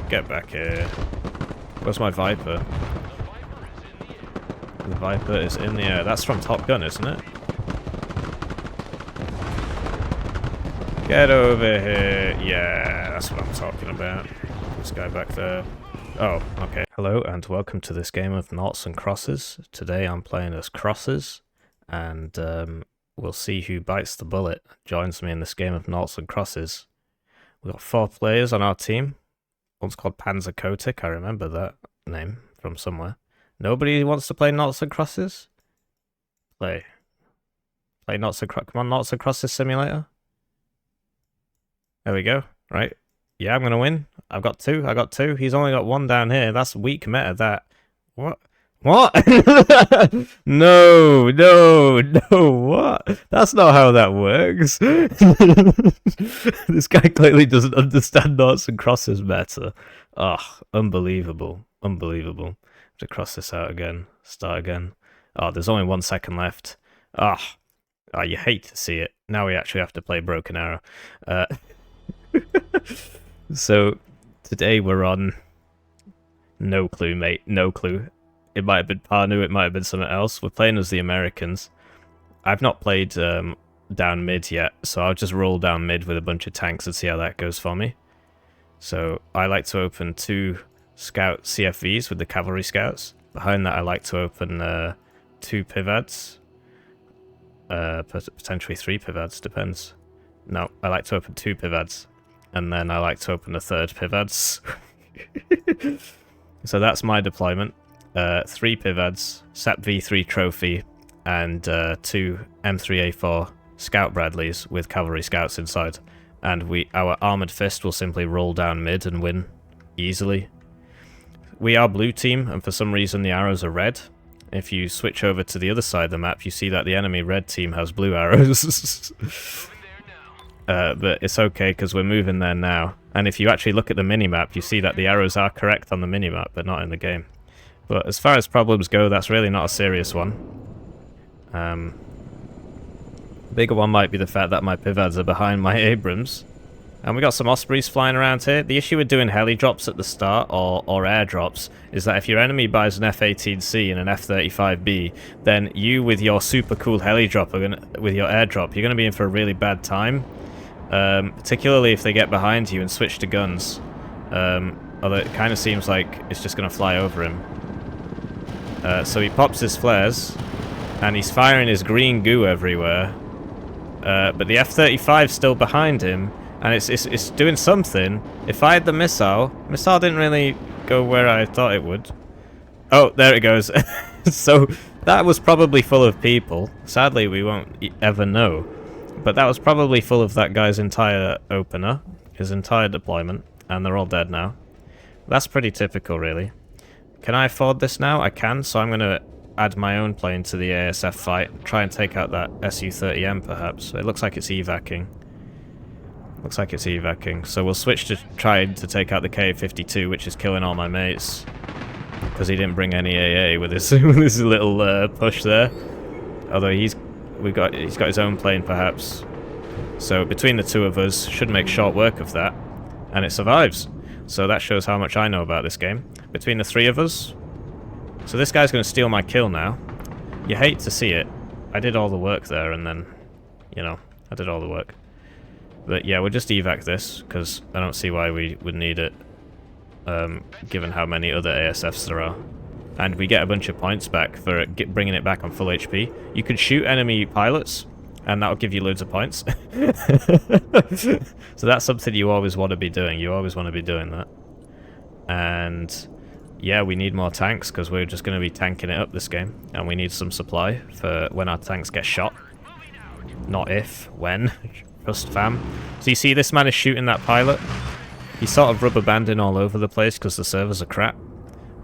Get back here. Where's my Viper? The Viper is in the air. That's from Top Gun, isn't it? Get over here. Yeah, that's what I'm talking about. This guy back there. Oh, okay. Hello and welcome to this game of Noughts and Crosses. Today I'm playing as Crosses, and we'll see who bites the bullet. Joins me in this game of Noughts and Crosses. We've got 4 players on our team. One's called Panzer Kotik. I remember that name from somewhere. Nobody wants to play Noughts and Crosses? Play Noughts and Crosses. Come on, Noughts and Crosses Simulator. There we go. Right. Yeah, I'm going to win. I've got 2. I got 2. He's only got 1 down here. That's weak meta, that. What? What? No, what? That's not how that works. This guy clearly doesn't understand Noughts and Crosses meta. Oh, unbelievable. Unbelievable. Have to cross this out again. Start again. Oh, there's only 1 second left. Ah. Oh, you hate to see it. Now we actually have to play Broken Arrow. So, today we're on... No clue, mate. No clue. It might have been Parnu, it might have been something else. We're playing as the Americans. I've not played down mid yet, so I'll just roll down mid with a bunch of tanks and see how that goes for me. So, I like to open 2 scout CFVs with the cavalry scouts. Behind that, I like to open 2 pivads. Potentially 3 pivads, depends. No, I like to open 2 pivads. And then I like to open a 3rd pivads. So that's my deployment. 3 pivads, SAP V3 trophy, and 2 M3A4 Scout Bradleys with cavalry scouts inside. And our armored fist will simply roll down mid and win easily. We are blue team, and for some reason the arrows are red. If you switch over to the other side of the map, you see that the enemy red team has blue arrows. But it's okay because we're moving there now. And if you actually look at the minimap, you see that the arrows are correct on the minimap, but not in the game. But as far as problems go, that's really not a serious one. Bigger one might be the fact that my pivads are behind my Abrams. And we got some Ospreys flying around here. The issue with doing heli drops at the start, or air drops, is that if your enemy buys an F-18C and an F-35B, then you, with your super cool heli drop, with your airdrop, you're going to be in for a really bad time. Particularly if they get behind you and switch to guns. Although it kind of seems like it's just going to fly over him. So he pops his flares, and he's firing his green goo everywhere. But the F-35's still behind him, and it's doing something. It fired the missile. Missile didn't really go where I thought it would. Oh, there it goes. So that was probably full of people. Sadly, we won't ever know. But that was probably full of that guy's entire opener, his entire deployment, and they're all dead now. That's pretty typical, really. Can I afford this now? I can, so I'm going to add my own plane to the ASF fight, try and take out that Su-30M, perhaps. It looks like it's evacing. Looks like it's evacing. So we'll switch to trying to take out the Ka-52, which is killing all my mates. Because he didn't bring any AA with his, with his little push there. Although he's got his own plane, perhaps. So between the 2 of us, should make short work of that. And it survives. So that shows how much I know about this game. Between the 3 of us. So this guy's going to steal my kill now. You hate to see it. I did all the work there, and then, you know, I did all the work. But yeah, we'll just evac this, because I don't see why we would need it. Given how many other ASFs there are. And we get a bunch of points back for bringing it back on full HP. You could shoot enemy pilots, and that'll give you loads of points. So that's something you always want to be doing. You always want to be doing that. And yeah, we need more tanks, because we're just going to be tanking it up this game. And we need some supply for when our tanks get shot. Not if, when. Just fam. So you see this man is shooting that pilot? He's sort of rubber banding all over the place because the servers are crap.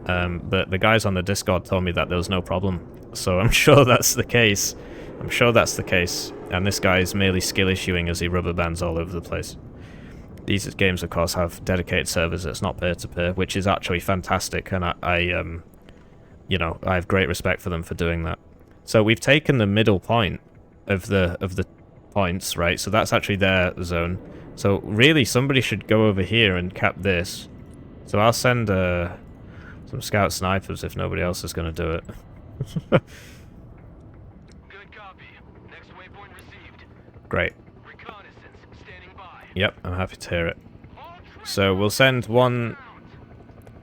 But the guys on the Discord told me that there was no problem. So I'm sure that's the case. I'm sure that's the case. And this guy is merely skill issuing as he rubber bands all over the place. These games, of course, have dedicated servers. It's not peer-to-peer, which is actually fantastic. And you know, I have great respect for them for doing that. So we've taken the middle point of the points, right? So that's actually their zone. So really, somebody should go over here and cap this. So I'll send some scout snipers if nobody else is going to do it. Good copy. Next waypoint received. Great. Reconnaissance standing by. Yep, I'm happy to hear it. So we'll send one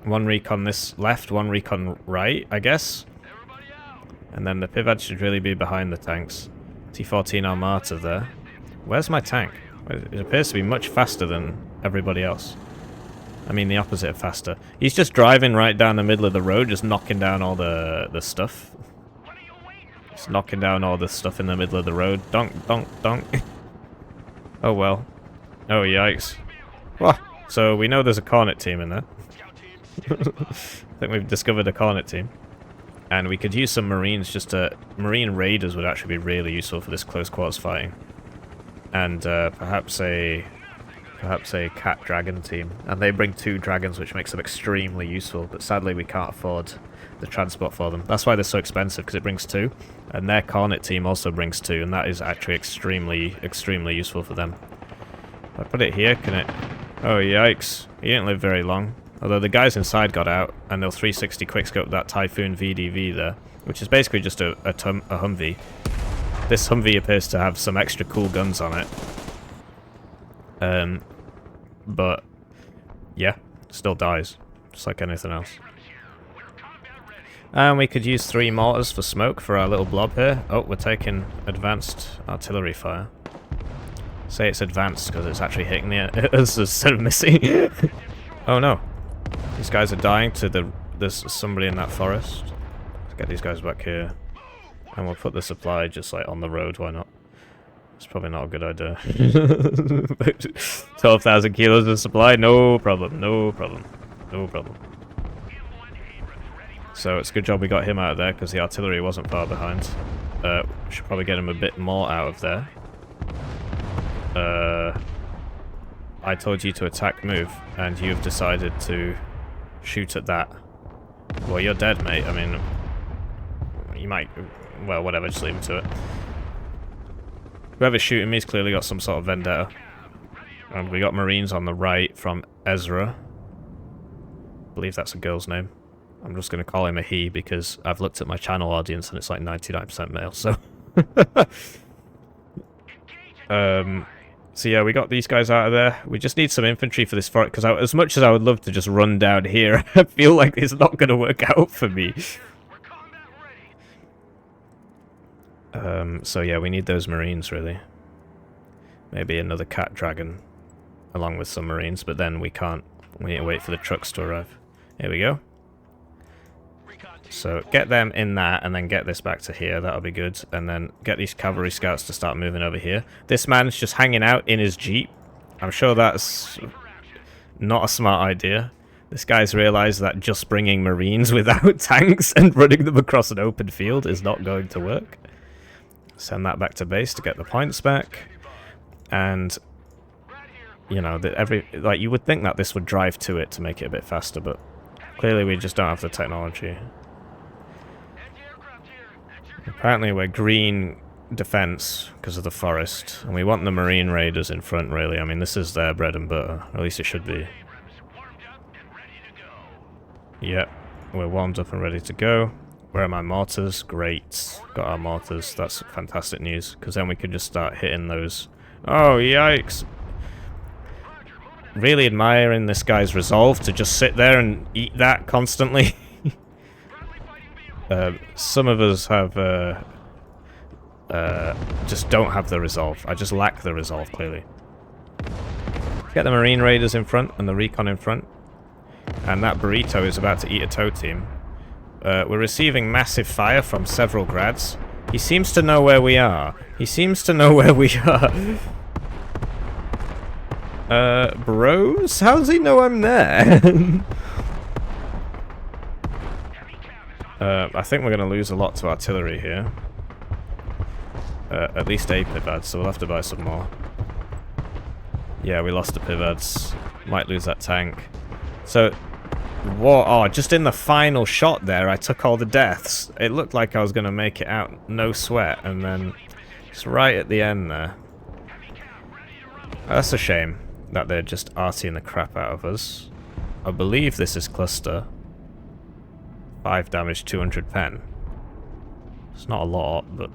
recon this left, one recon right, I guess. Everybody out. And then the pivot should really be behind the tanks. T-14 Armata there. Where's my tank? It appears to be much faster than everybody else. I mean the opposite of faster. He's just driving right down the middle of the road, just knocking down all the stuff. What are you waiting for? Just knocking down all the stuff in the middle of the road. Donk, donk, donk. Oh well. Oh yikes. Whoa. So we know there's a Cornet team in there. I think we've discovered a Cornet team. And we could use some Marines just to... Marine Raiders would actually be really useful for this close quarters fighting. And perhaps a Cat Dragon team. And they bring 2 dragons, which makes them extremely useful. But sadly we can't afford the transport for them. That's why they're so expensive, because it brings 2. And their Cornet team also brings 2, and that is actually extremely, extremely useful for them. If I put it here, can it... Oh, yikes. He didn't live very long. Although the guys inside got out, and they'll 360 quickscope that Typhoon VDV there, which is basically just a Humvee. This Humvee appears to have some extra cool guns on it. But, yeah, still dies, just like anything else. And we could use 3 mortars for smoke for our little blob here. Oh, we're taking advanced artillery fire. Say it's advanced because it's actually hitting the instead of missing. Oh no. These guys are dying to there's somebody in that forest. Let's get these guys back here. And we'll put the supply just like on the road, why not? It's probably not a good idea. 12,000 kilos of supply, no problem, no problem, no problem. So it's a good job we got him out of there because the artillery wasn't far behind. Should probably get him a bit more out of there. I told you to attack move, and you've decided to shoot at that. Well, you're dead, mate. I mean, you might... Well, whatever, just leave him to it. Whoever's shooting me's clearly got some sort of vendetta. And we got Marines on the right from Ezra. I believe that's a girl's name. I'm just going to call him a he because I've looked at my channel audience and it's like 99% male, so... So yeah, we got these guys out of there. We just need some infantry for this fight, because as much as I would love to just run down here, I feel like it's not going to work out for me. So yeah, we need those Marines, really. Maybe another Cat Dragon, along with some Marines, but then we can't. We need to wait for the trucks to arrive. Here we go. So get them in that, and then get this back to here. That'll be good. And then get these cavalry scouts to start moving over here. This man's just hanging out in his jeep. I'm sure that's not a smart idea. This guy's realized that just bringing Marines without tanks and running them across an open field is not going to work. Send that back to base to get the points back. And, you know, like you would think that this would drive to it to make it a bit faster, but clearly we just don't have the technology. Apparently we're green defense because of the forest, and we want the Marine Raiders in front, really. I mean, this is their bread and butter. At least it should be. Yep, we're warmed up and ready to go. Where are my mortars? Great. Got our mortars. That's fantastic news, because then we could just start hitting those. Oh, yikes. Really admiring this guy's resolve to just sit there and eat that constantly. Some of us have just don't have the resolve. I just lack the resolve, clearly. Get the Marine Raiders in front and the Recon in front. And that burrito is about to eat a tow team. We're receiving massive fire from several grads. He seems to know where we are. He seems to know where we are. Bros? How does he know I'm there? I think we're going to lose a lot to artillery here. At least a pivot, so we'll have to buy some more. Yeah, we lost the pivots. Might lose that tank. So, whoa, oh, just in the final shot there, I took all the deaths. It looked like I was going to make it out, no sweat, and then it's right at the end there. That's a shame that they're just artying the crap out of us. I believe this is cluster. 5 damage, 200 pen. It's not a lot, but...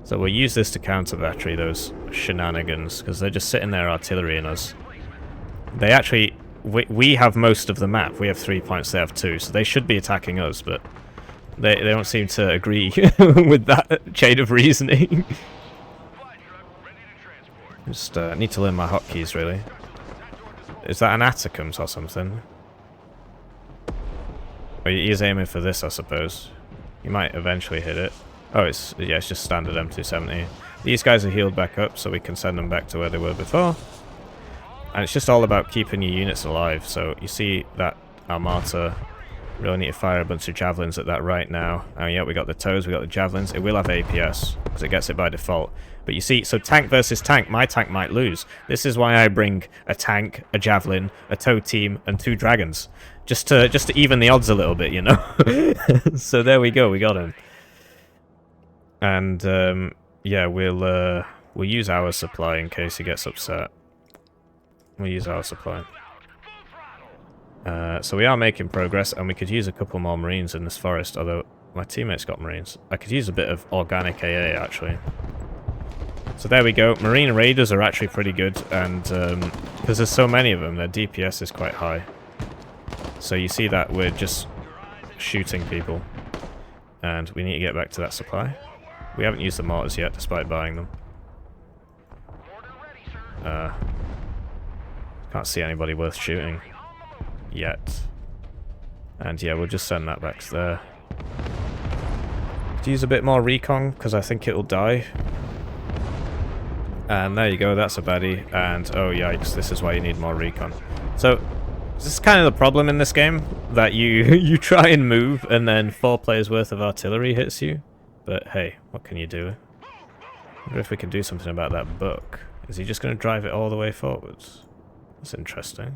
So we'll use this to counter battery those shenanigans, because they're just sitting there artillerying us. They actually... We have most of the map. We have 3 points, they have 2, so they should be attacking us, but... They don't seem to agree with that chain of reasoning. Just need to learn my hotkeys, really. Is that an Atacms or something? Oh, he's aiming for this, I suppose. He might eventually hit it. Oh, it's just standard M270. These guys are healed back up, so we can send them back to where they were before. And it's just all about keeping your units alive. So you see that Armata. Really need to fire a bunch of javelins at that right now. Oh yeah, we got the toes, we got the javelins. It will have APS, because it gets it by default. But you see, so tank versus tank, my tank might lose. This is why I bring a tank, a javelin, a toe team, and 2 dragons. Just to even the odds a little bit, you know? So there we go, we got him. And, yeah, we'll use our supply in case he gets upset. We'll use our supply. So we are making progress, and we could use a couple more marines in this forest, although my teammates got marines. I could use a bit of organic AA, actually. So there we go. Marine raiders are actually pretty good, and because there's so many of them, their DPS is quite high. So you see that we're just shooting people, and we need to get back to that supply. We haven't used the mortars yet, despite buying them. Can't see anybody worth shooting yet. And yeah, we'll just send that back there. Use a bit more recon, because I think it'll die. And there you go, that's a baddie. And oh yikes, this is why you need more recon. So this is kind of the problem in this game, that you try and move and then 4 players worth of artillery hits you. But hey, what can you do? I wonder if we can do something about that buck. Is he just going to drive it all the way forwards? That's interesting.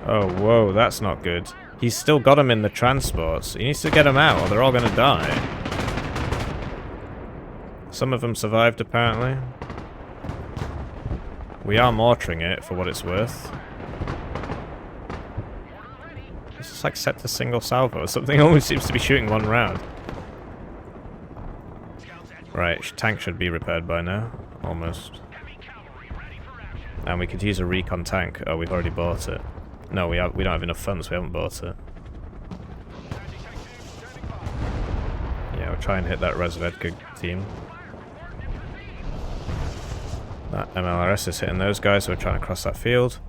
Oh, whoa, that's not good. He's still got him in the transports. He needs to get them out or they're all going to die. Some of them survived, apparently. We are mortaring it, for what it's worth. It's just like set to single salvo or something. Always seems to be shooting 1 round. Right, tank should be repaired by now. Almost. And we could use a recon tank. Oh, we've already bought it. No, we don't have enough funds, we haven't bought it. Yeah, we'll try and hit that Resvedka team. That MLRS is hitting those guys, so we're trying to cross that field.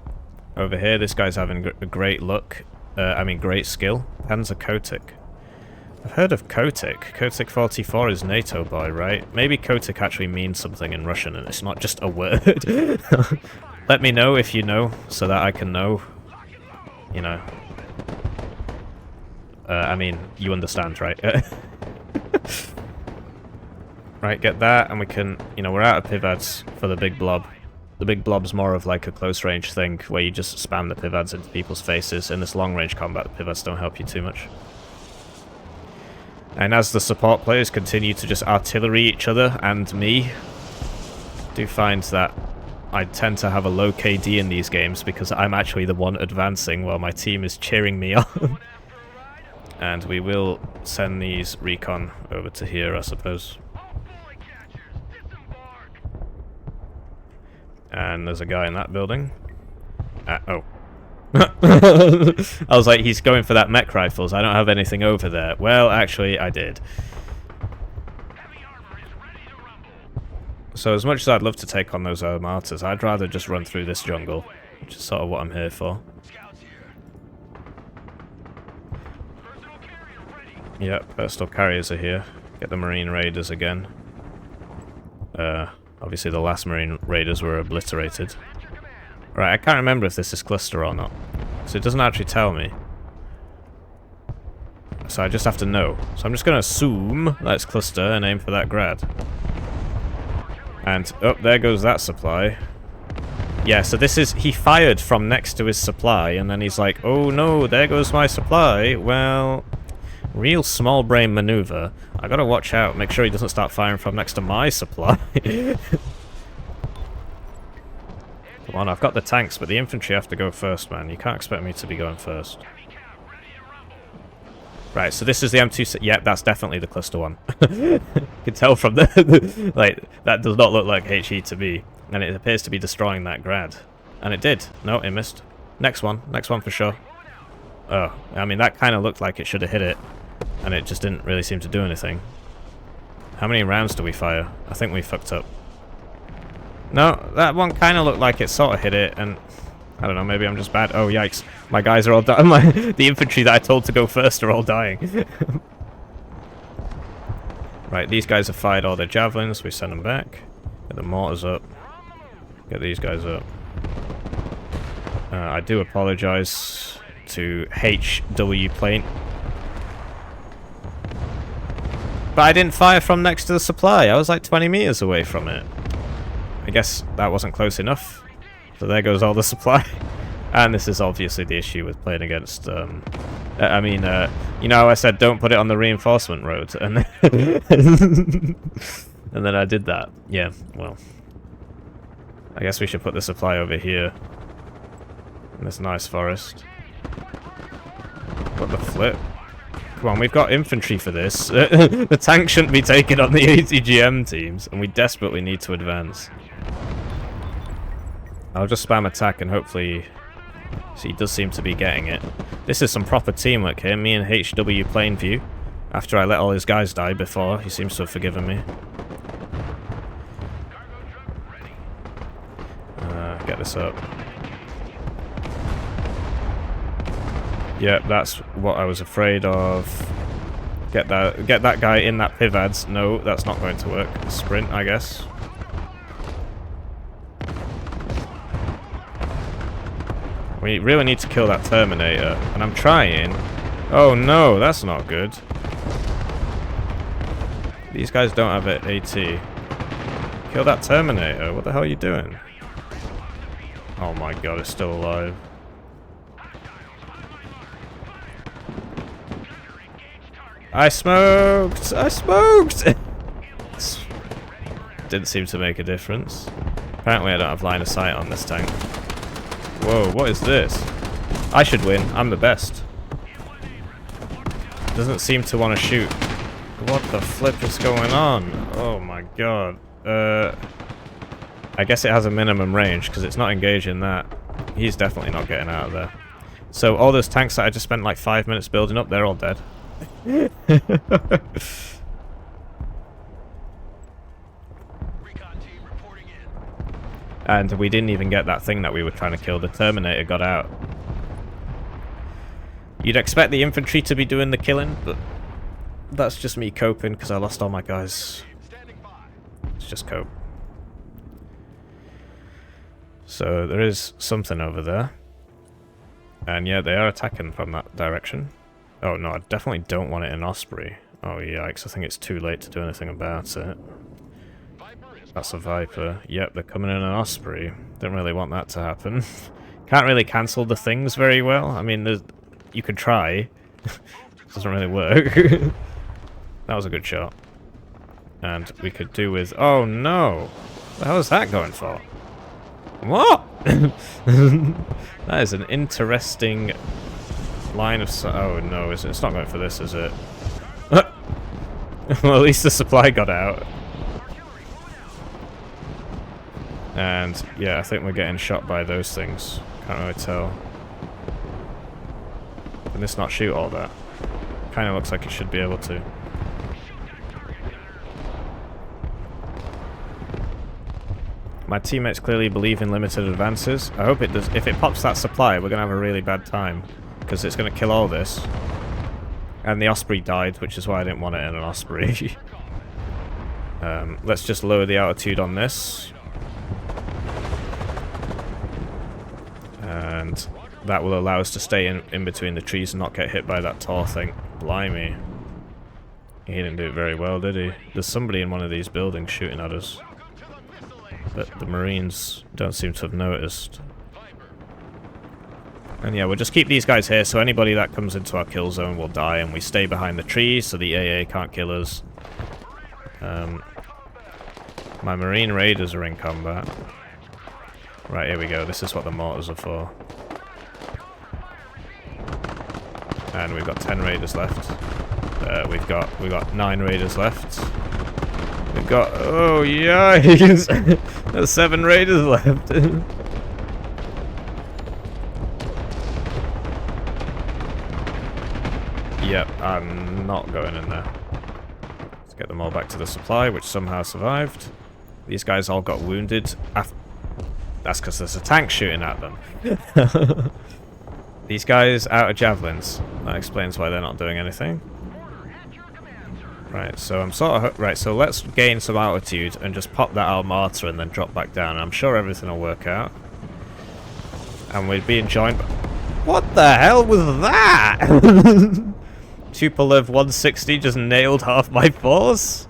Over here, this guy's having great luck. Great skill. Panzer Kotik. I've heard of Kotik. Kotik 44 is NATO boy, right? Maybe Kotik actually means something in Russian and it's not just a word. Let me know if you know, so that I can know. You know. You understand, right? Right, get that, and we can... You know, we're out of pivads for the big blob. The big blob's more of like a close-range thing, where you just spam the pivads into people's faces. In this long-range combat, the pivads don't help you too much. And as the support players continue to just artillery each other and me, I do find that I tend to have a low KD in these games because I'm actually the one advancing while my team is cheering me on. And we will send these recon over to here, I suppose. And there's a guy in that building. Oh. I was like, he's going for that mech rifles. I don't have anything over there. Well, actually, I did. So as much as I'd love to take on those Armatas, I'd rather just run through this jungle, which is sort of what I'm here for. Yep, personal carriers are here. Get the Marine Raiders again. Obviously the last Marine Raiders were obliterated. Right, I can't remember if this is cluster or not. So it doesn't actually tell me. So I just have to know. So I'm just going to assume that's cluster and aim for that grad. And, oh, there goes that supply. Yeah, so this is... He fired from next to his supply, and then he's like, oh no, there goes my supply. Well, real small brain maneuver. I gotta watch out, make sure he doesn't start firing from next to my supply. Come on, I've got the tanks, but the infantry have to go first, man. You can't expect me to be going first. Right, so this is the M2... Yep, that's definitely the cluster one. You can tell from the... like, that does not look like HE to me. And it appears to be destroying that grad. And it did. No, it missed. Next one for sure. Oh, I mean, that kind of looked like it should have hit it. And it just didn't really seem to do anything. How many rounds do we fire? I think we fucked up. No, that one kind of looked like it sort of hit it, and... I don't know, maybe I'm just bad. Oh, yikes. My guys are all dying. The infantry that I told to go first are all dying. Right, these guys have fired all their javelins. We send them back. Get the mortars up. Get these guys up. I do apologize to HW plane. But I didn't fire from next to the supply. I was like 20 meters away from it. I guess that wasn't close enough. So there goes all the supply. And this is obviously the issue with playing against... I mean, you know how I said don't put it on the reinforcement road? And then, and then I did that. Yeah, well. I guess we should put the supply over here. In this nice forest. What the flip? Come on, we've got infantry for this. The tank shouldn't be taken on the ATGM teams. And we desperately need to advance. I'll just spam attack and hopefully... See, he does seem to be getting it. This is some proper teamwork here. Me and HW plane view. After I let all his guys die before, he seems to have forgiven me. Get this up. Yeah, that's what I was afraid of. Get that guy in that pivads. No, that's not going to work. Sprint, I guess. We really need to kill that Terminator, and I'm trying. Oh no, that's not good. These guys don't have it AT. Kill that Terminator, what the hell are you doing? Oh my god, it's still alive. I smoked! I smoked! Didn't seem to make a difference. Apparently I don't have line of sight on this tank. Whoa, what is this? I should win. I'm the best. Doesn't seem to want to shoot. What the flip is going on? Oh my god. I guess it has a minimum range because it's not engaging that. He's definitely not getting out of there. So all those tanks that I just spent like 5 minutes building up, they're all dead. And we didn't even get that thing that we were trying to kill. The Terminator got out. You'd expect the infantry to be doing the killing, but that's just me coping because I lost all my guys. It's just cope. So there is something over there. And yeah, they are attacking from that direction. Oh no, I definitely don't want it in Osprey. Oh yikes, I think it's too late to do anything about it. That's a Viper. Yep, they're coming in an Osprey. Don't really want that to happen. Can't really cancel the things very well. I mean, you could try. Doesn't really work. That was a good shot. And we could do with... Oh no! What the hell is that going for? What? That is an interesting line of sight. Oh no, it's not going for this, is it? Well, at least the supply got out. And yeah, I think we're getting shot by those things. Can't really tell. Can this not shoot all that? Kind of looks like it should be able to. My teammates clearly believe in limited advances. I hope it does. If it pops that supply, we're going to have a really bad time. Because it's going to kill all this. And the Osprey died, which is why I didn't want it in an Osprey. Let's just lower the altitude on this. And that will allow us to stay in between the trees and not get hit by that tall thing. Blimey. He didn't do it very well, did he? There's somebody in one of these buildings shooting at us. But the Marines don't seem to have noticed. And yeah, we'll just keep these guys here, so anybody that comes into our kill zone will die, and we stay behind the trees so the AA can't kill us. My Marine Raiders are in combat. Right, here we go. This is what the mortars are for. And we've got 10 raiders left. We've got 9 raiders left. We've got, oh yikes! There's 7 raiders left. Yep, I'm not going in there. Let's get them all back to the supply, which somehow survived. These guys all got wounded. That's because there's a tank shooting at them. These guys out of javelins. That explains why they're not doing anything. Right, so I'm sort of... Right, so let's gain some altitude and just pop that Armata and then drop back down. I'm sure everything will work out. And we're being joined by... What the hell was that? Tupolev 160 just nailed half my force?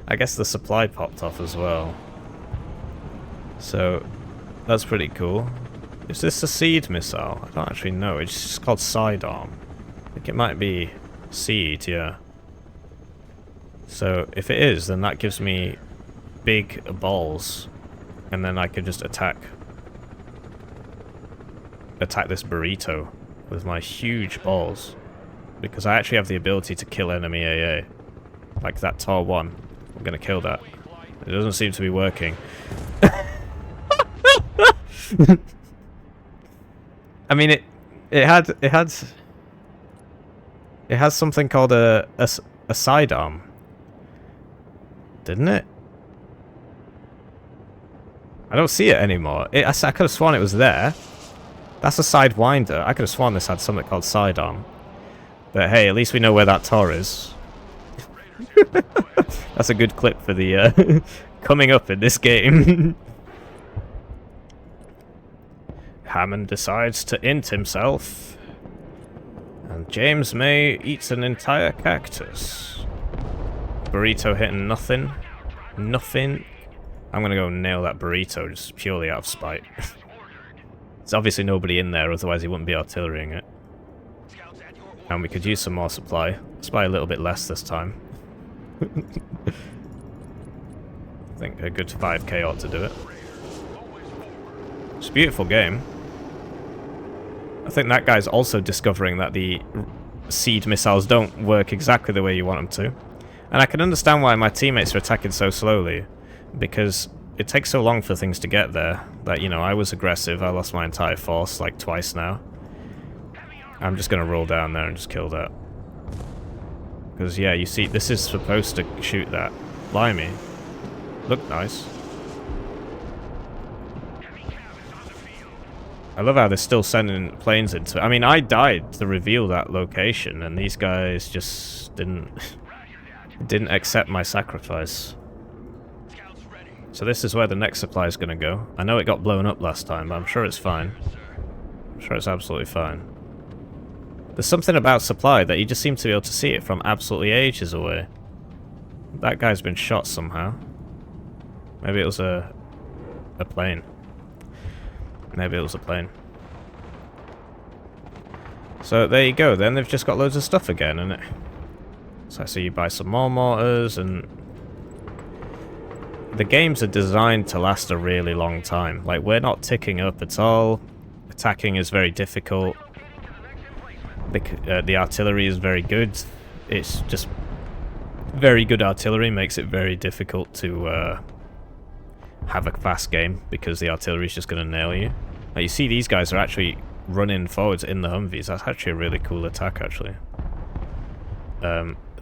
I guess the supply popped off as well. So, that's pretty cool. Is this a seed missile? I don't actually know. It's just called sidearm. I think it might be seed, yeah. So, if it is, then that gives me big balls. And then I could just attack this burrito with my huge balls. Because I actually have the ability to kill enemy AA. Like that Tor 1. I'm gonna kill that. It doesn't seem to be working. I mean, it has something called a sidearm, didn't it? I don't see it anymore. I could have sworn it was there. That's a sidewinder. I could have sworn this had something called sidearm. But hey, at least we know where that Tor is. That's a good clip for the coming up in this game. Hammond decides to int himself. And James May eats an entire cactus. Burrito hitting nothing. Nothing. I'm gonna go nail that burrito just purely out of spite. There's obviously nobody in there, otherwise he wouldn't be artillerying it. And we could use some more supply. Let's buy a little bit less this time. I think a good 5k ought to do it. It's a beautiful game. I think that guy's also discovering that the seed missiles don't work exactly the way you want them to. And I can understand why my teammates are attacking so slowly. Because it takes so long for things to get there. That, you know, I was aggressive. I lost my entire force like twice now. I'm just going to roll down there and just kill that. Because, yeah, you see, this is supposed to shoot that. Blimey. Look nice. I love how they're still sending planes into it. I mean, I died to reveal that location, and these guys just didn't accept my sacrifice. So this is where the next supply is going to go. I know it got blown up last time, but I'm sure it's fine. I'm sure it's absolutely fine. There's something about supply that you just seem to be able to see it from absolutely ages away. That guy's been shot somehow. Maybe it was a plane. Maybe it was a plane. So there you go, then they've just got loads of stuff again, and so I see you buy some more mortars, and the games are designed to last a really long time. Like, we're not ticking up at all. Attacking is very difficult. The artillery is very good. It's just very good artillery makes it very difficult to have a fast game because the artillery is just going to nail you. Now you see these guys are actually running forwards in the Humvees. That's actually a really cool attack, actually.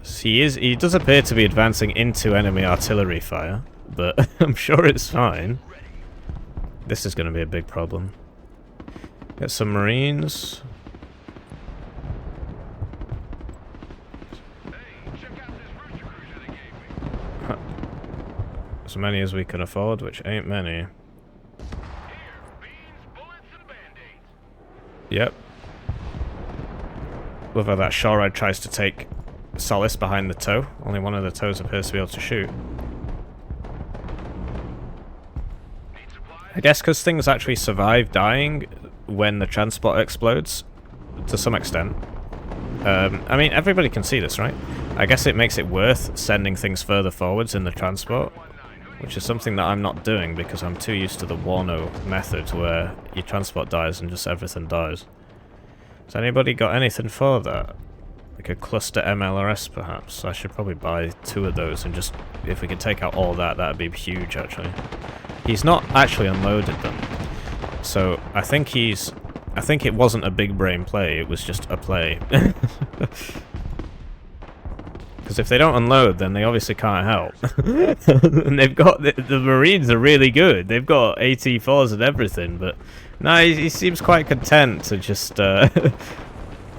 He does appear to be advancing into enemy artillery fire, but I'm sure it's fine. This is going to be a big problem. Get some Marines. As many as we can afford, which ain't many. Yep. Love how that Shoride tries to take solace behind the toe. Only one of the toes appears to be able to shoot. I guess because things actually survive dying when the transport explodes, to some extent. I mean, everybody can see this, right? I guess it makes it worth sending things further forwards in the transport. which is something that I'm not doing because I'm too used to the Warno method where your transport dies and just everything dies. Has anybody got anything for that? Like a cluster MLRS perhaps? I should probably buy 2 of those and just, if we could take out all that, that'd be huge actually. He's not actually unloaded them. So I think it wasn't a big brain play, it was just a play. Because if they don't unload, then they obviously can't help. And they've got, the Marines are really good. They've got AT4s and everything, but no, he seems quite content to just let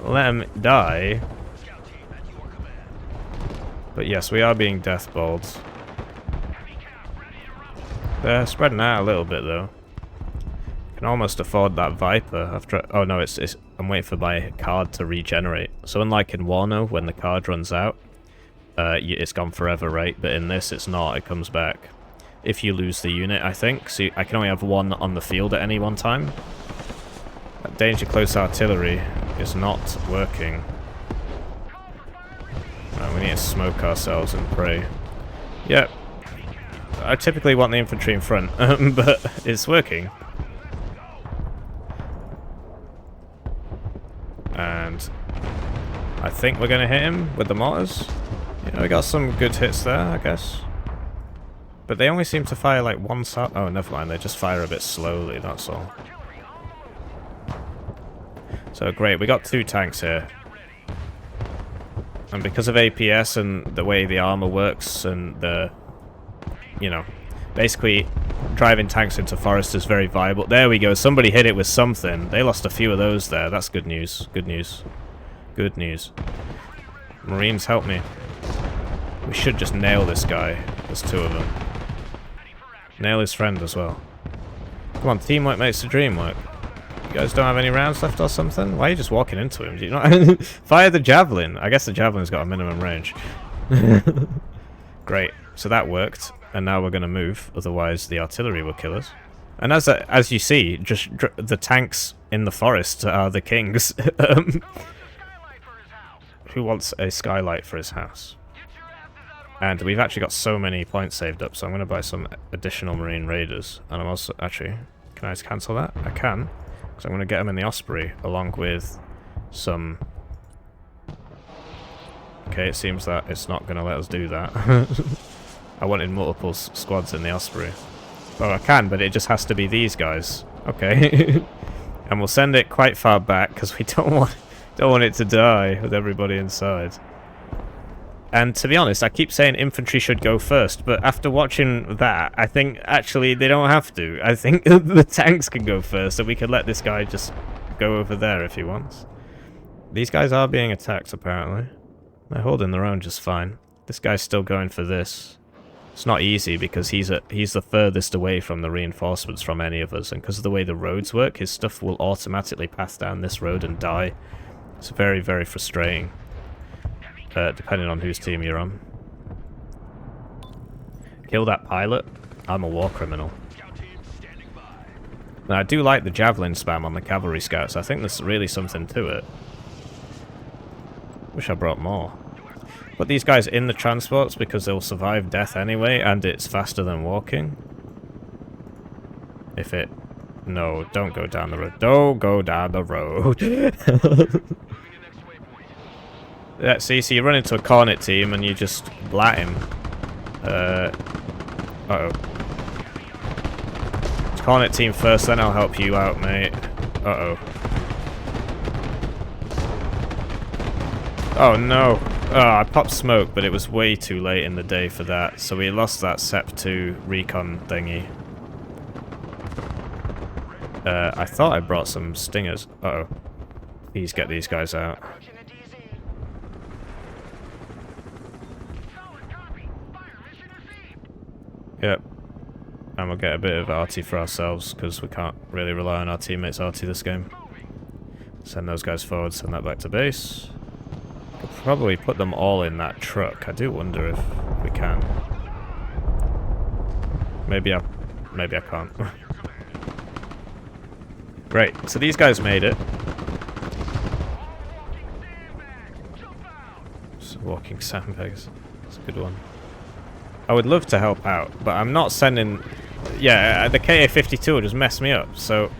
him die. But yes, we are being deathballed. They're spreading out a little bit though. Can almost afford that Viper after. Oh no, it's I'm waiting for my card to regenerate. So unlike in Warno, when the card runs out, it's gone forever, right? But in this, it's not. It comes back if you lose the unit, I think. So I can only have 1 on the field at any one time. That danger close artillery is not working. Right, we need to smoke ourselves and pray. Yep. I typically want the infantry in front, but it's working. And I think we're going to hit him with the mortars. Yeah, we got some good hits there, I guess. But they only seem to fire like 1 shot. Oh, never mind. They just fire a bit slowly, that's all. So great, we got 2 tanks here. And because of APS and the way the armor works and the, you know, basically driving tanks into forest is very viable. There we go. Somebody hit it with something. They lost a few of those there. That's good news. Good news. Good news. Marines, help me. We should just nail this guy. There's 2 of them. Nail his friend as well. Come on, teamwork makes the dream work. You guys don't have any rounds left or something? Why are you just walking into him? Do you not fire the javelin? I guess the javelin's got a minimum range. Great. So that worked, and now we're going to move. Otherwise, the artillery will kill us. And as you see, just the tanks in the forest are the kings. Who wants a skylight for his house? And we've actually got so many points saved up, so I'm going to buy some additional Marine Raiders. And I'm also... Actually, can I just cancel that? I can. Because I'm going to get them in the Osprey, along with some... Okay, it seems that it's not going to let us do that. I wanted multiple squads in the Osprey. Oh, I can, but it just has to be these guys. Okay. And we'll send it quite far back, because we don't want it to die with everybody inside. And to be honest, I keep saying infantry should go first, but after watching that, I think actually they don't have to. I think the tanks can go first, and we can let this guy just go over there if he wants. These guys are being attacked, apparently. They're holding their own just fine. This guy's still going for this. It's not easy because he's the furthest away from the reinforcements from any of us, and because of the way the roads work, his stuff will automatically pass down this road and die. It's very, very frustrating. Depending on whose team you're on. Kill that pilot. I'm a war criminal. Now, I do like the javelin spam on the cavalry scouts. I think there's really something to it. Wish I brought more. Put these guys in the transports because they'll survive death anyway, and it's faster than walking. If it... No, don't go down the road. Don't go down the road. Yeah, see, so you run into a Cornet team and you just blat him. Uh-oh. Cornet team first, then I'll help you out, mate. Uh-oh. Oh, no. Oh, I popped smoke, but it was way too late in the day for that, so we lost that SEP2 recon thingy. I thought I brought some stingers. Uh-oh. Please get these guys out. Yep. And we'll get a bit of arty for ourselves, because we can't really rely on our teammates' arty this game. Send those guys forward, send that back to base. Could probably put them all in that truck. I do wonder if we can. Maybe I can't. Great, so these guys made it. Walking sandbags. That's a good one. I would love to help out, but I'm not sending... Yeah, the KA-52 will just mess me up, so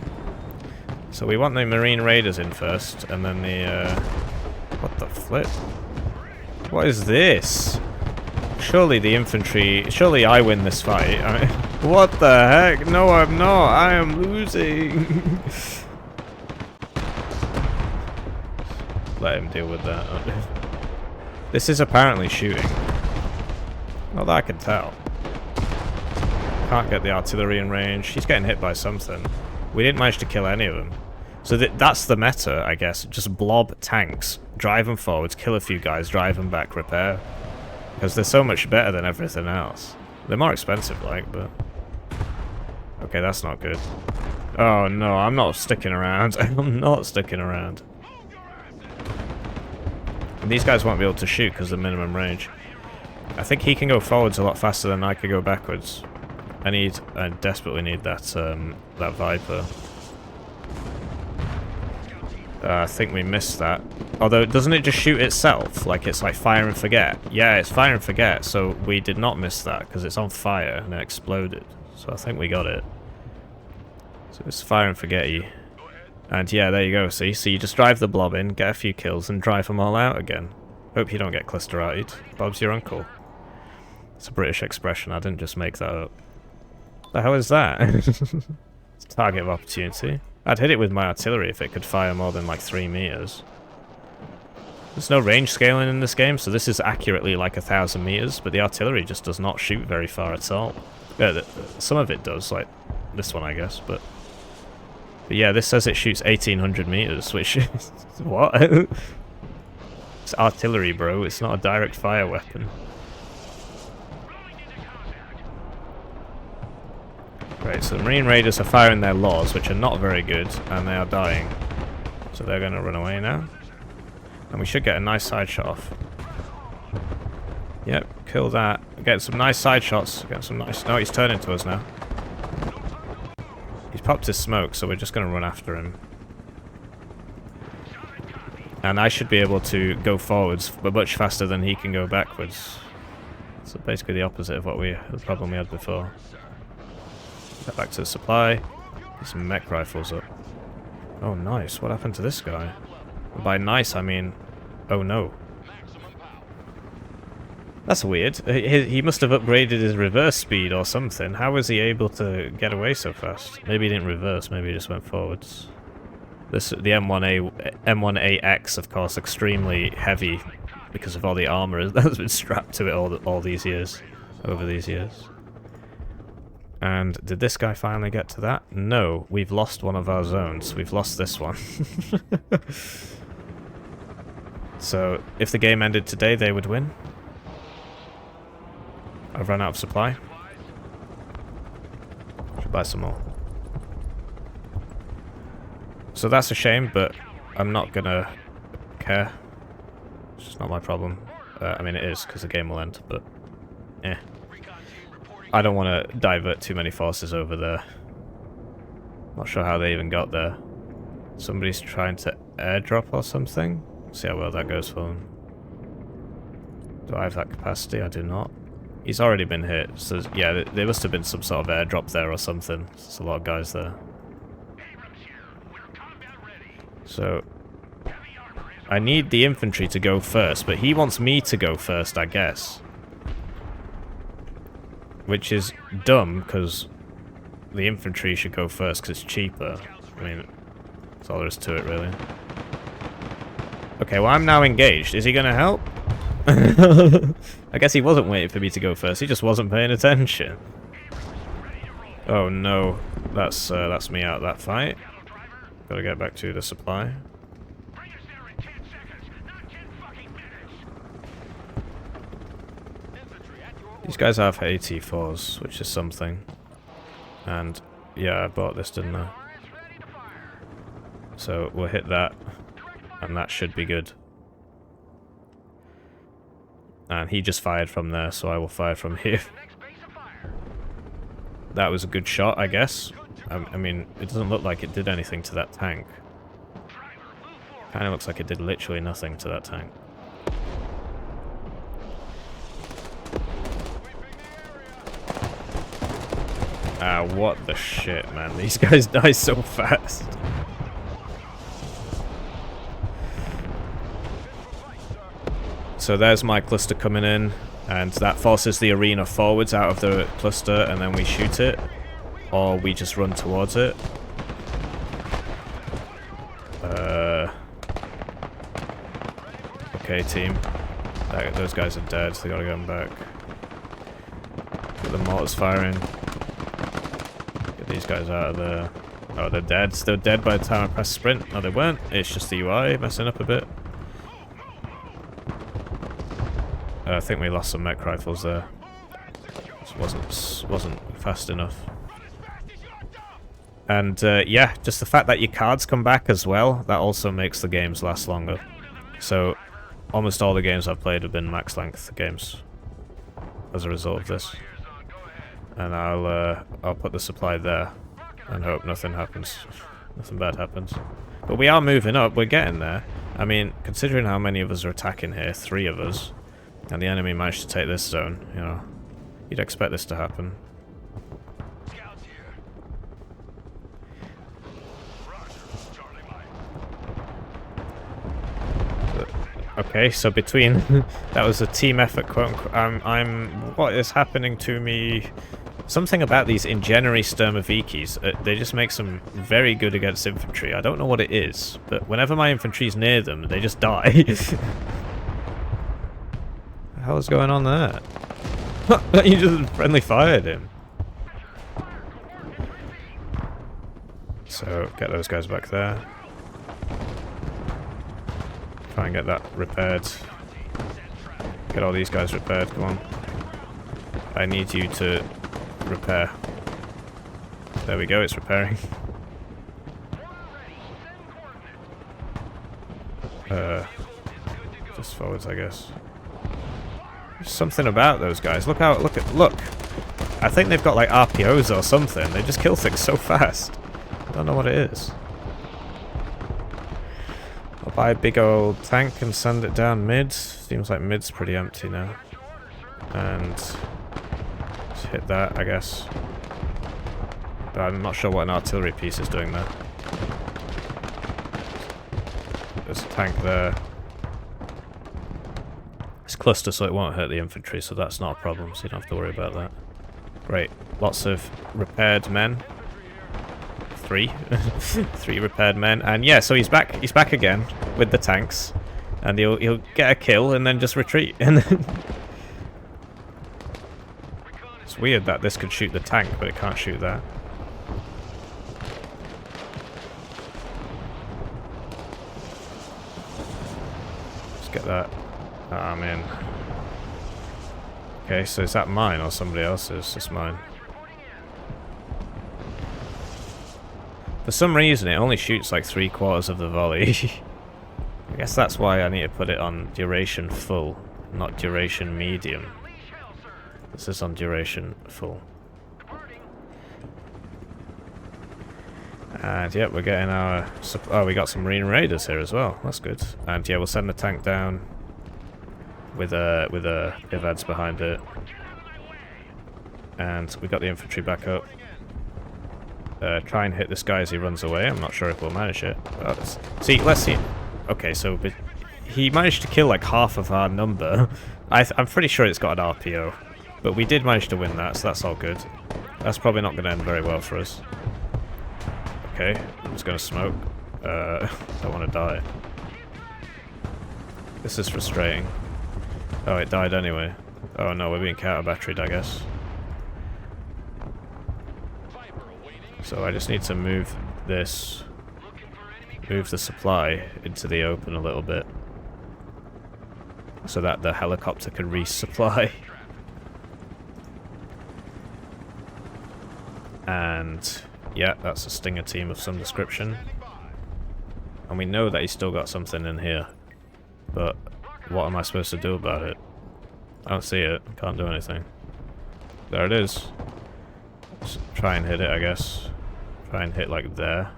we want the Marine Raiders in first, and then the... What the flip? What is this? Surely the infantry... Surely I win this fight. I mean, what the heck? No, I'm not. I am losing. Let him deal with that. This is apparently shooting. Not that I can tell. Can't get the artillery in range. He's getting hit by something. We didn't manage to kill any of them. So that's the meta, I guess. Just blob tanks. Drive them forwards, kill a few guys, drive them back, repair. Because they're so much better than everything else. They're more expensive, like, but... Okay, that's not good. Oh, no, I'm not sticking around. I'm not sticking around. And these guys won't be able to shoot because of the minimum range. I think he can go forwards a lot faster than I could go backwards. I desperately need that that Viper. I think we missed that. Although, doesn't it just shoot itself? Like it's like fire and forget. Yeah, it's fire and forget, so we did not miss that because it's on fire and it exploded. So I think we got it. So it's fire and forget-y. And yeah, there you go, see? So you just drive the blob in, get a few kills, and drive them all out again. Hope you don't get clusteratied. Bob's your uncle. It's a British expression, I didn't just make that up. The hell is that? It's a target of opportunity. I'd hit it with my artillery if it could fire more than like 3 meters. There's no range scaling in this game, so this is accurately like 1,000 meters, but the artillery just does not shoot very far at all. Yeah, some of it does, like this one I guess, but yeah, this says it shoots 1,800 meters, which is... what? It's artillery, bro, it's not a direct fire weapon. Right, so the Marine Raiders are firing their laws, which are not very good, and they are dying. So they're going to run away now. And we should get a nice side shot off. Yep, kill that. Getting some nice side shots. Getting some nice... No, he's turning to us now. He's popped his smoke, so we're just going to run after him. And I should be able to go forwards, but much faster than he can go backwards. So basically the opposite of what the problem we had before. Get back to the supply. Get some mech rifles up. Oh, nice. What happened to this guy? And by nice, I mean... Oh, no. That's weird. He must have upgraded his reverse speed or something. How was he able to get away so fast? Maybe he didn't reverse. Maybe he just went forwards. The M1AX, of course, extremely heavy because of all the armor that's been strapped to it all these years. Over these years. And did this guy finally get to that? No, we've lost one of our zones. We've lost this one. So, if the game ended today, they would win. I've run out of supply. Should buy some more. So that's a shame, but I'm not gonna care. It's just not my problem. I mean, it is, because the game will end, but... eh. I don't want to divert too many forces over there. Not sure how they even got there. Somebody's trying to airdrop or something? See how well that goes for them. Do I have that capacity? I do not. He's already been hit, so yeah, there must have been some sort of airdrop there or something. There's a lot of guys there. So, I need the infantry to go first, but he wants me to go first, I guess. Which is dumb, because the infantry should go first, because it's cheaper. I mean, that's all there is to it, really. Okay, well, I'm now engaged. Is he going to help? I guess he wasn't waiting for me to go first. He just wasn't paying attention. Oh, no. That's me out of that fight. Gotta get back to the supply. These guys have AT4s, which is something. And, yeah, I bought this, didn't I? So, we'll hit that. And that should be good. And he just fired from there, so I will fire from here. That was a good shot, I guess. I mean, it doesn't look like it did anything to that tank. Kind of looks like it did literally nothing to that tank. Ah, what the shit, man. These guys die so fast. So there's my cluster coming in, and that forces the arena forwards out of the cluster, and then we shoot it, or we just run towards it. Okay, team. Those guys are dead, so they gotta get them back. Get the mortars firing. Get these guys out of there. Oh, they're dead. They're dead by the time I press sprint. No, they weren't. It's just the UI messing up a bit. I think we lost some mech rifles there. This wasn't fast enough. And yeah, just the fact that your cards come back as well, that also makes the games last longer. So almost all the games I've played have been max length games as a result of this. And I'll put the supply there and hope nothing happens. Nothing bad happens. But we are moving up, we're getting there. I mean, considering how many of us are attacking here, 3 of us, and the enemy managed to take this zone, you know, you'd expect this to happen. Okay, so between that was a team effort, quote unquote. What is happening to me? Something about these Ingeneri Sturmovikis, they just make them very good against infantry. I don't know what it is, but whenever my infantry's near them, they just die. What the hell is going on there? You just friendly fired him. So, get those guys back there. Try and get that repaired. Get all these guys repaired, come on. I need you to repair. There we go, it's repairing. Just forwards, I guess. There's something about those guys. Look! I think they've got like RPOs or something. They just kill things so fast. I don't know what it is. I'll buy a big old tank and send it down mid. Seems like mid's pretty empty now. And just hit that, I guess. But I'm not sure what an artillery piece is doing there. There's a tank there. It's cluster, so it won't hurt the infantry, so that's not a problem, so you don't have to worry about that. Great. Lots of repaired men. 3. 3 repaired men. And yeah, so he's back again with the tanks. And he'll get a kill and then just retreat. And then it's weird that this could shoot the tank, but it can't shoot that. Let's get that. Ah, I'm in. Okay, so is that mine or somebody else's? It's mine. For some reason, it only shoots like 3/4 of the volley. I guess that's why I need to put it on duration full, not duration medium. This is on duration full. And yeah, we're getting our... Oh, we got some Marine Raiders here as well. That's good. And yeah, we'll send the tank down with a Iveds behind it. And we got the infantry back up. Try and hit this guy as he runs away. I'm not sure if we'll manage it. See, let's see. Okay, so he managed to kill like half of our number. I'm pretty sure it's got an RPO. But we did manage to win that, so that's all good. That's probably not going to end very well for us. Okay, I'm just going to smoke. Don't want to die. This is frustrating. Oh, it died anyway. Oh no, we're being counter-batteried, I guess. So I just need to move this, move the supply into the open a little bit, so that the helicopter can resupply. And yeah, that's a Stinger team of some description. And we know that he's still got something in here, but what am I supposed to do about it? I don't see it, can't do anything. There it is. Just try and hit it, I guess. Try and hit like there.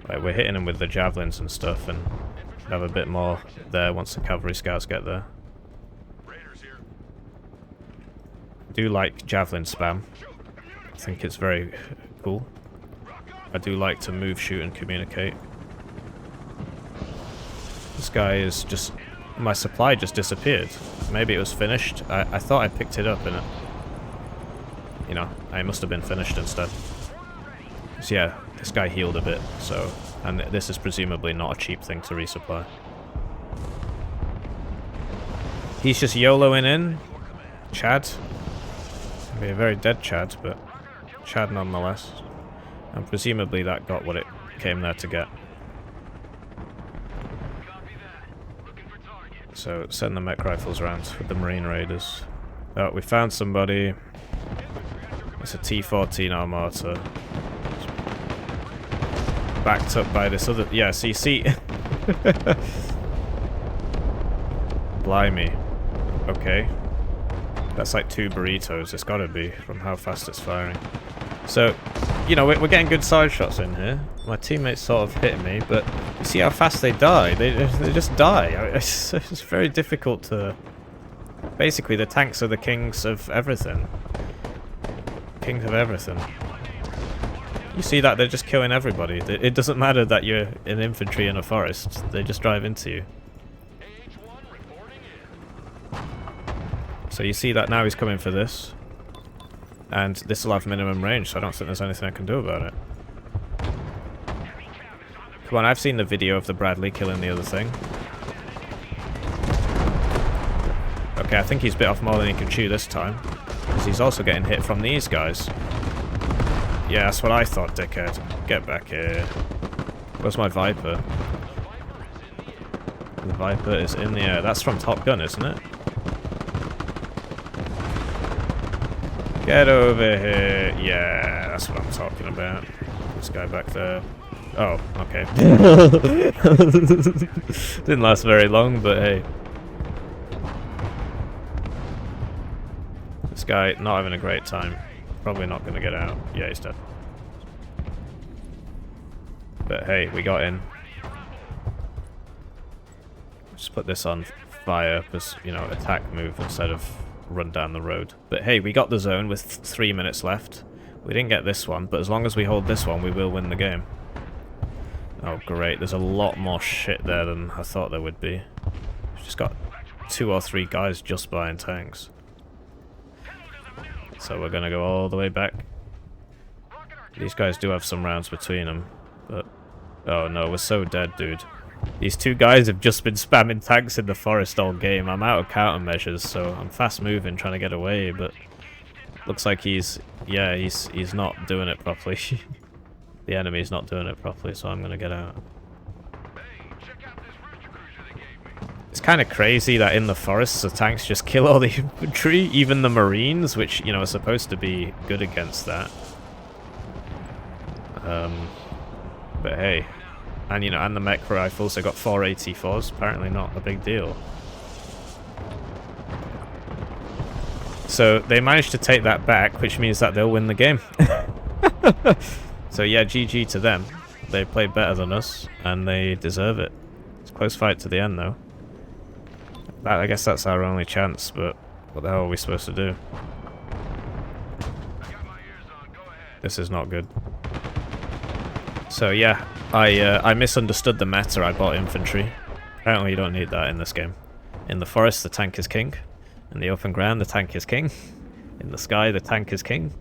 Like we're hitting them with the javelins and stuff, and have a bit more there once the cavalry scouts get there. Do like javelin spam. I think it's very cool. I do like to move, shoot, and communicate. This guy is just... My supply just disappeared. Maybe it was finished. I thought I picked it up and it... You know, I must have been finished instead. So yeah, this guy healed a bit, so... And this is presumably not a cheap thing to resupply. He's just YOLOing in. Chad. Be a very dead Chad, but Chad nonetheless. And presumably that got what it came there to get. So send the mech rifles around with the Marine Raiders. Oh, we found somebody. It's a T-14 Armata. Backed up by this other... Yeah, so you see... Blimey. Okay. That's like 2 burritos, it's gotta be, from how fast it's firing. So, you know, we're getting good side shots in here. My teammates sort of hit me, but you see how fast they die. They just die. It's very difficult to... Basically, the tanks are the kings of everything. Kings of everything. You see that? They're just killing everybody. It doesn't matter that you're in infantry in a forest. They just drive into you. So you see that now he's coming for this. And this will have minimum range, so I don't think there's anything I can do about it. Come on, I've seen the video of the Bradley killing the other thing. Okay, I think he's bit off more than he can chew this time. Because he's also getting hit from these guys. Yeah, that's what I thought, dickhead. Get back here. Where's my Viper? The Viper is in the air. That's from Top Gun, isn't it? Get over here. Yeah, that's what I'm talking about. This guy back there. Oh, okay. Didn't last very long, but hey. This guy not having a great time. Probably not going to get out. Yeah, he's dead. But hey, we got in. Just put this on fire because, you know, attack move instead of run down the road. But hey, we got the zone with 3 minutes left. We didn't get this one, but as long as we hold this one, we will win the game. Oh great, there's a lot more shit there than I thought there would be. We've just got 2 or 3 guys just buying tanks. So we're gonna go all the way back. These guys do have some rounds between them, but... Oh no, we're so dead, dude. These 2 guys have just been spamming tanks in the forest all game. I'm out of countermeasures, so I'm fast moving, trying to get away, but... Looks like he's... Yeah, he's not doing it properly. The enemy's not doing it properly, so I'm gonna get out. It's kind of crazy that in the forests the tanks just kill all the infantry, even the Marines, which, you know, are supposed to be good against that. But hey. And, you know, and the mech rifles, they got 4 AT4s, apparently not a big deal. So, they managed to take that back, which means that they'll win the game. So yeah, GG to them. They played better than us, and they deserve it. It's a close fight to the end, though. I guess that's our only chance, but what the hell are we supposed to do? This is not good. So yeah, I misunderstood the meta. I bought infantry. Apparently you don't need that in this game. In the forest, the tank is king. In the open ground, the tank is king. In the sky, the tank is king.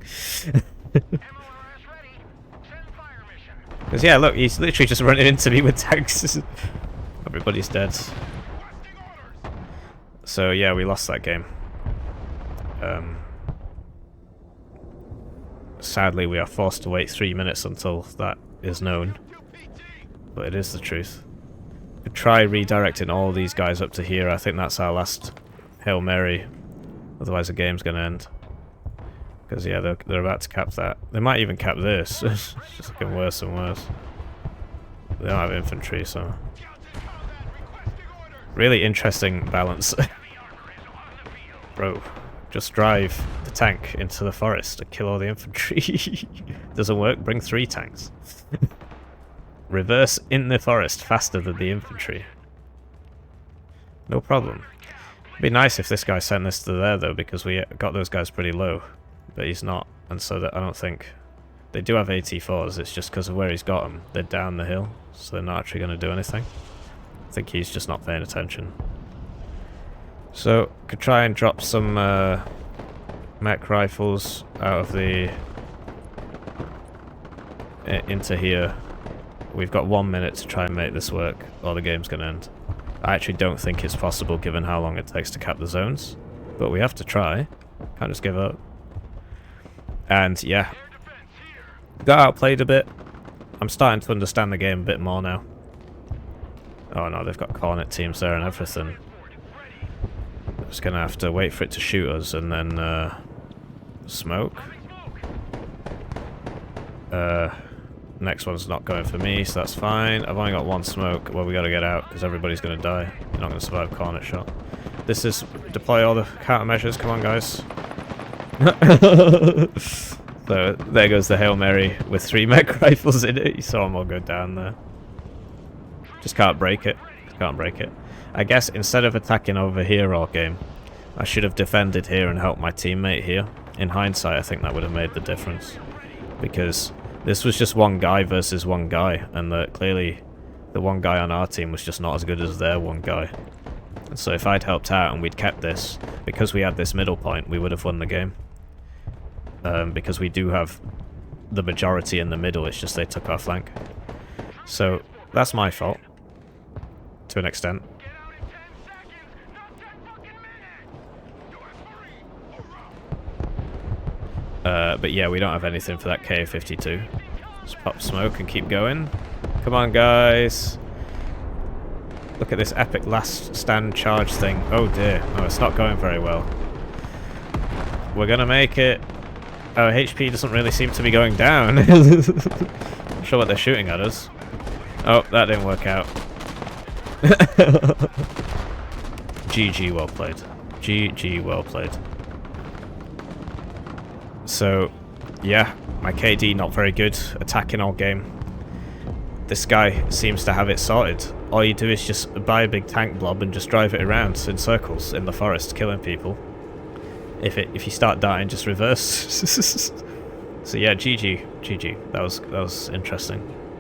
Because yeah, look, he's literally just running into me with tanks. Everybody's dead. So yeah, we lost that game. Sadly, we are forced to wait 3 minutes until that is known. But it is the truth. We try redirecting all these guys up to here. I think that's our last Hail Mary. Otherwise the game's going to end. Because yeah, they're about to cap that. They might even cap this. It's just looking worse and worse. They don't have infantry, so... Really interesting balance. Bro, just drive the tank into the forest and kill all the infantry. Doesn't work, bring 3 tanks. Reverse in the forest faster than the infantry. No problem. It'd be nice if this guy sent this to there though, because we got those guys pretty low. But he's not. and so that I don't think they do have AT4s. It's just because of where he's got them. They're down the hill, so they're not actually going to do anything. I think he's just not paying attention. So could try and drop some mech rifles out of the into here. We've got 1 minute to try and make this work, or the game's going to end. I actually don't think it's possible given how long it takes to cap the zones, but we have to try. Can't just give up. And yeah, got outplayed a bit. I'm starting to understand the game a bit more now. Oh no, they've got cornet teams there and everything. I'm just gonna have to wait for it to shoot us and then smoke. Next one's not going for me, so that's fine. I've only got one smoke. Well, we gotta get out because everybody's gonna die. You're not gonna survive cornet shot. This is deploy all the countermeasures. Come on, guys. So there goes the Hail Mary with 3 mech rifles in it. You saw them all go down there. Just can't break it. Can't break it. I guess instead of attacking over here all game, I should have defended here and helped my teammate here. In hindsight, I think that would have made the difference. Because this was just one guy versus one guy, and clearly the one guy on our team was just not as good as their one guy. And so if I'd helped out and we'd kept this, because we had this middle point, we would have won the game. Because we do have the majority in the middle, it's just they took our flank. So that's my fault, to an extent. But yeah, we don't have anything for that KA-52. Just pop smoke and keep going. Come on, guys. Look at this epic last stand charge thing. Oh dear. Oh, it's not going very well. We're gonna make it. Oh, HP doesn't really seem to be going down. Not sure what they're shooting at us. Oh, that didn't work out. GG, well played. GG, well played. So, yeah, my KD not very good, attacking all game. This guy seems to have it sorted. All you do is just buy a big tank blob and just drive it around in circles in the forest, killing people. If you start dying, just reverse. So yeah, GG, GG. That was interesting.